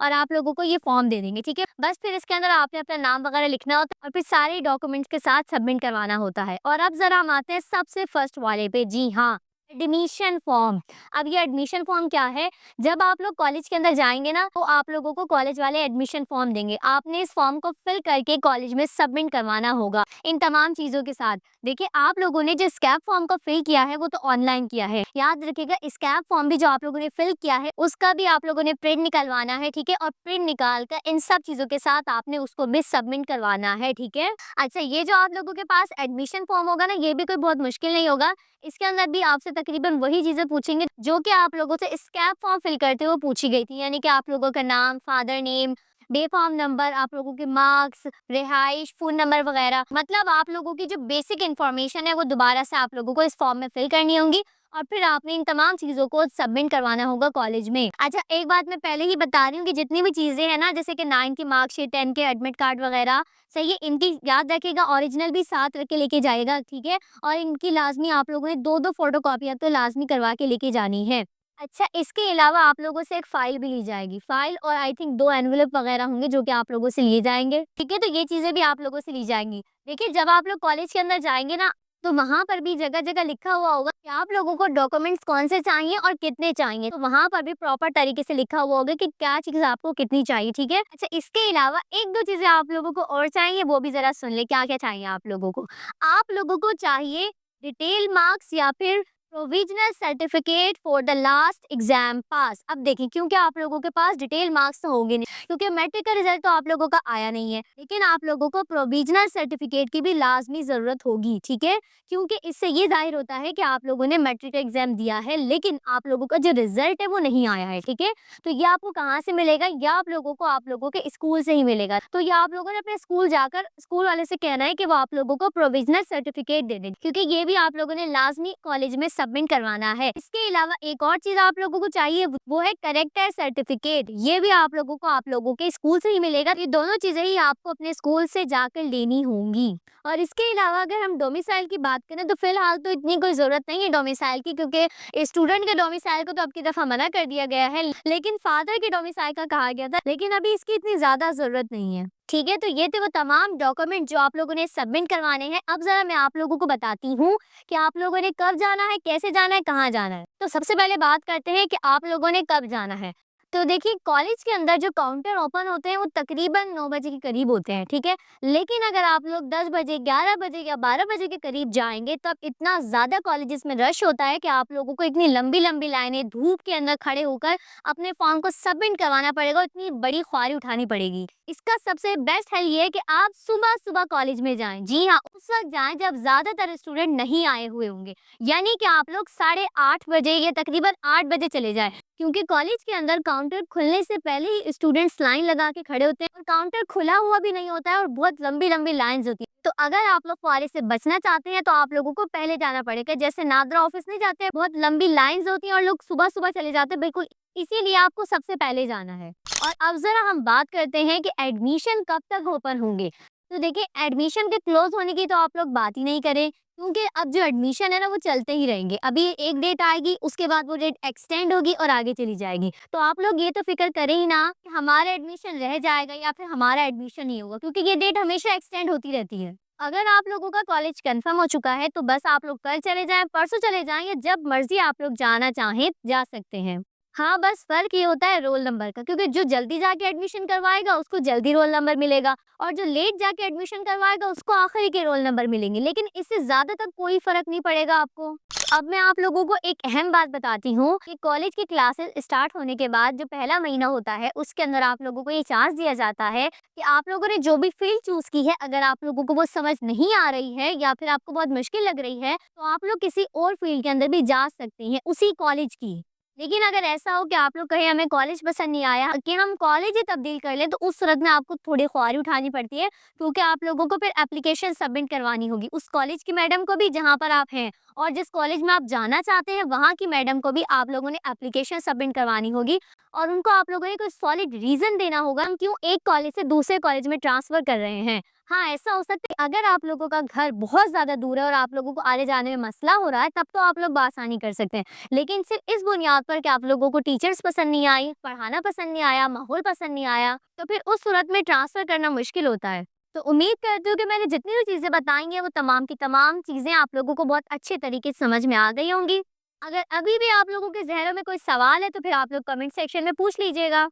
और आप लोगों को ये फॉर्म दे देंगे, ठीक है। बस फिर इसके अंदर आपने अपना नाम वगैरह लिखना होता है और फिर सारे डॉक्यूमेंट्स के साथ सबमिट करवाना होता है। और अब जरा हम आते हैं सबसे फर्स्ट वाले पे, जी हाँ, एडमिशन फॉर्म। अब ये एडमिशन फॉर्म क्या है, जब आप लोग कॉलेज के अंदर जाएंगे ना तो आप लोगों को कॉलेज वाले एडमिशन फॉर्म देंगे। आपने इस फॉर्म को फिल करके कॉलेज में सबमिट करवाना होगा इन तमाम चीजों के साथ। देखिए, आप लोगों ने जो स्कैप फॉर्म को फिल किया है वो तो ऑनलाइन किया है, याद रखिएगा स्कैप फॉर्म भी जो आप लोगों ने फिल किया है उसका भी आप लोगों ने प्रिंट निकलवाना है, ठीक है। और प्रिंट निकाल कर इन सब चीजों के साथ आपने उसको भी सबमिट करवाना है, ठीक है। अच्छा, ये जो आप लोगों के पास एडमिशन फॉर्म होगा ना, ये भी कोई बहुत मुश्किल नहीं होगा। इसके अंदर भी आपसे तकरीबन वही चीजें पूछेंगे जो कि आप लोगों से स्कैप फॉर्म फिल करते हुए पूछी गई थी, यानी कि आप लोगों का नाम, father name, day form number, आप लोगों के मार्क्स, रिहाइश, फोन नंबर वगैरह। मतलब आप लोगों की जो बेसिक इन्फॉर्मेशन है वो दोबारा से आप लोगों को इस फॉर्म में फिल करनी होगी और फिर आपने इन तमाम चीजों को सबमिट करवाना होगा कॉलेज में। अच्छा, एक बात मैं पहले ही बता रही हूँ कि जितनी भी चीजें हैं ना, जैसे कि 9 की मार्कशीट, 10 के एडमिट कार्ड वगैरह, सही है, इनकी याद रखिएगा, ओरिजिनल भी साथ रख के लेके जाएगा, ठीक है। और इनकी लाजमी आप लोगों ने 2-2 फोटो कॉपियां तो लाजमी करवा के लेके जानी है। अच्छा, इसके अलावा आप लोगों से एक फाइल भी ली जाएगी, फाइल और आई थिंक 2 एनवेलप वगैरह होंगे जो कि आप लोगों से लिए जाएंगे, ठीक है। तो ये चीजें भी आप लोगों से ली जाएंगी। देखिए, जब आप लोग कॉलेज के अंदर जाएंगे ना तो वहां पर भी जगह जगह लिखा हुआ होगा कि आप लोगों को डॉक्यूमेंट्स कौन से चाहिए और कितने चाहिए। तो वहां पर भी प्रॉपर तरीके से लिखा हुआ होगा कि क्या चीज आपको कितनी चाहिए, ठीक है। अच्छा, इसके अलावा 1-2 चीजें आप लोगों को और चाहिए, वो भी जरा सुन ले, क्या क्या चाहिए आप लोगों को। आप लोगों को चाहिए डिटेल मार्क्स या फिर provisional certificate for the last exam पास। अब देखिए, क्योंकि आप लोगों के पास डिटेल मार्क्स तो होंगे नहीं, क्योंकि मैट्रिक का रिजल्ट तो आप लोगों का आया नहीं है, लेकिन आप लोगों को प्रोविजनल सर्टिफिकेट की भी लाजमी जरूरत होगी, ठीक है। क्योंकि इससे ये जाहिर होता है कि आप लोगों ने मैट्रिक का एग्जाम दिया है लेकिन आप लोगों का जो रिजल्ट है वो नहीं आया है, ठीक है। तो ये आपको कहाँ से मिलेगा, या आप लोगों के स्कूल से ही मिलेगा। तो ये आप लोगों ने अपने स्कूल जाकर स्कूल वाले से कहना है कि वो आप लोगों को प्रोविजनल सर्टिफिकेट दे दें, क्योंकि ये भी आप लोगों ने लाजमी कॉलेज में सबमिट करवाना है। इसके अलावा एक और चीज आप लोगों को चाहिए, वो है करेक्टर सर्टिफिकेट। ये भी आप लोगों को आप लोगों के स्कूल से ही मिलेगा। ये दोनों चीजें ही आपको अपने स्कूल से जाकर लेनी होंगी। और इसके अलावा अगर हम डोमिसाइल की बात करें तो फिलहाल तो इतनी कोई जरूरत नहीं है डोमिसाइल की, क्योंकि स्टूडेंट के डोमिसाइल को तो अब की दफा मना कर दिया गया है, लेकिन फादर के डोमिसाइल का कहा गया था, लेकिन अभी इसकी इतनी ज्यादा जरूरत नहीं है, ठीक है। तो ये थे वो तमाम डॉक्यूमेंट जो आप लोगों ने सबमिट करवाने हैं। अब जरा मैं आप लोगों को बताती हूँ कि आप लोगों ने कब जाना है, कैसे जाना है, कहाँ जाना है। तो सबसे पहले बात करते हैं कि आप लोगों ने कब जाना है। तो देखिए, कॉलेज के अंदर जो काउंटर ओपन होते हैं वो तकरीबन 9 बजे के करीब होते हैं, ठीक है। लेकिन अगर आप लोग 10 बजे, 11 बजे या 12 बजे के करीब जाएंगे तब इतना ज्यादा कॉलेजेस में रश होता है कि आप लोगों को इतनी लंबी लंबी लाइनें धूप के अंदर खड़े होकर अपने फॉर्म को सबमिट करवाना पड़ेगा, इतनी बड़ी ख्वारी उठानी पड़ेगी। इसका सबसे बेस्ट हल ये है कि आप सुबह सुबह कॉलेज में जाएं। जी हाँ, उस वक्त जाएं जब ज्यादातर स्टूडेंट नहीं आए हुए होंगे, यानी कि आप लोग 8:30 बजे या तकरीबन 8 बजे चले जाएं, क्योंकि कॉलेज के अंदर काउंटर खुलने से पहले ही स्टूडेंट्स लाइन लगा के खड़े होते हैं और काउंटर खुला हुआ भी नहीं होता है और बहुत लंबी लंबी लाइंस होती है। तो अगर आप लोग फुआरे से बचना चाहते हैं तो आप लोगों को पहले जाना पड़ेगा। जैसे नादरा ऑफिस नहीं जाते, बहुत लंबी लाइंस होती हैं और लोग सुबह सुबह चले जाते हैं, बिल्कुल इसीलिए आपको सबसे पहले जाना है। और अब जरा हम बात करते हैं कि एडमिशन कब तक ओपन होंगे। तो देखिए, एडमिशन के क्लोज होने की तो आप लोग बात ही नहीं करें, क्योंकि अब जो एडमिशन है ना वो चलते ही रहेंगे। अभी एक डेट आएगी, उसके बाद वो डेट एक्सटेंड होगी और आगे चली जाएगी। तो आप लोग ये तो फिक्र करें ही ना कि हमारा एडमिशन रह जाएगा या फिर हमारा एडमिशन नहीं होगा, क्योंकि ये डेट हमेशा एक्सटेंड होती रहती है। अगर आप लोगों का कॉलेज कंफर्म हो चुका है तो बस आप लोग कल चले जाएं, परसों चले जाएं, या जब मर्जी आप लोग जाना चाहें जा सकते हैं। हाँ, बस फ़र्क ये होता है रोल नंबर का, क्योंकि जो जल्दी जाके एडमिशन करवाएगा उसको जल्दी रोल नंबर मिलेगा और जो लेट जाके एडमिशन करवाएगा उसको आखिरी के रोल नंबर मिलेंगे, लेकिन इससे ज़्यादातर कोई फ़र्क नहीं पड़ेगा आपको। अब मैं आप लोगों को एक अहम बात बताती हूँ कि कॉलेज की क्लासेस स्टार्ट होने के बाद जो पहला महीना होता है उसके अंदर आप लोगों को ये चांस दिया जाता है कि आप लोगों ने जो भी फील्ड चूज़ की है, अगर आप लोगों को वो समझ नहीं आ रही है या फिर आपको बहुत मुश्किल लग रही है, तो आप लोग किसी और फील्ड के अंदर भी जा सकते हैं उसी कॉलेज की। लेकिन अगर ऐसा हो कि आप लोग कहें हमें कॉलेज पसंद नहीं आया कि हम कॉलेज ही तब्दील कर लें, तो उस सूरत में आपको थोड़ी ख्वारी उठानी पड़ती है, क्योंकि आप लोगों को फिर एप्लीकेशन सबमिट करवानी होगी उस कॉलेज की मैडम को भी जहाँ पर आप हैं, और जिस कॉलेज में आप जाना चाहते हैं वहाँ की मैडम को भी आप लोगों ने एप्लीकेशन सबमिट करवानी होगी। और उनको आप लोगों ने कोई सॉलिड रीजन देना होगा हम क्यों एक कॉलेज से दूसरे कॉलेज में ट्रांसफर कर रहे हैं। हाँ, ऐसा हो सकता है अगर आप लोगों का घर बहुत ज़्यादा दूर है और आप लोगों को आने-जाने में मसला हो रहा है, तब तो आप लोग बआसानी कर सकते हैं। लेकिन सिर्फ़ इस बुनियाद पर कि आप लोगों को टीचर्स पसंद नहीं आई, पढ़ाना पसंद नहीं आया, माहौल पसंद नहीं आया, तो फिर उस सूरत में ट्रांसफ़र करना मुश्किल होता है। तो उम्मीद करती हूँ कि मैंने जितनी भी चीज़ें बताई हैं, वो तमाम की तमाम चीज़ें आप लोगों को बहुत अच्छे तरीके से समझ में आ गई होंगी। अगर अभी भी आप लोगों के ज़हनों में कोई सवाल है, तो फिर आप लोग कमेंट सेक्शन में पूछ लीजिएगा।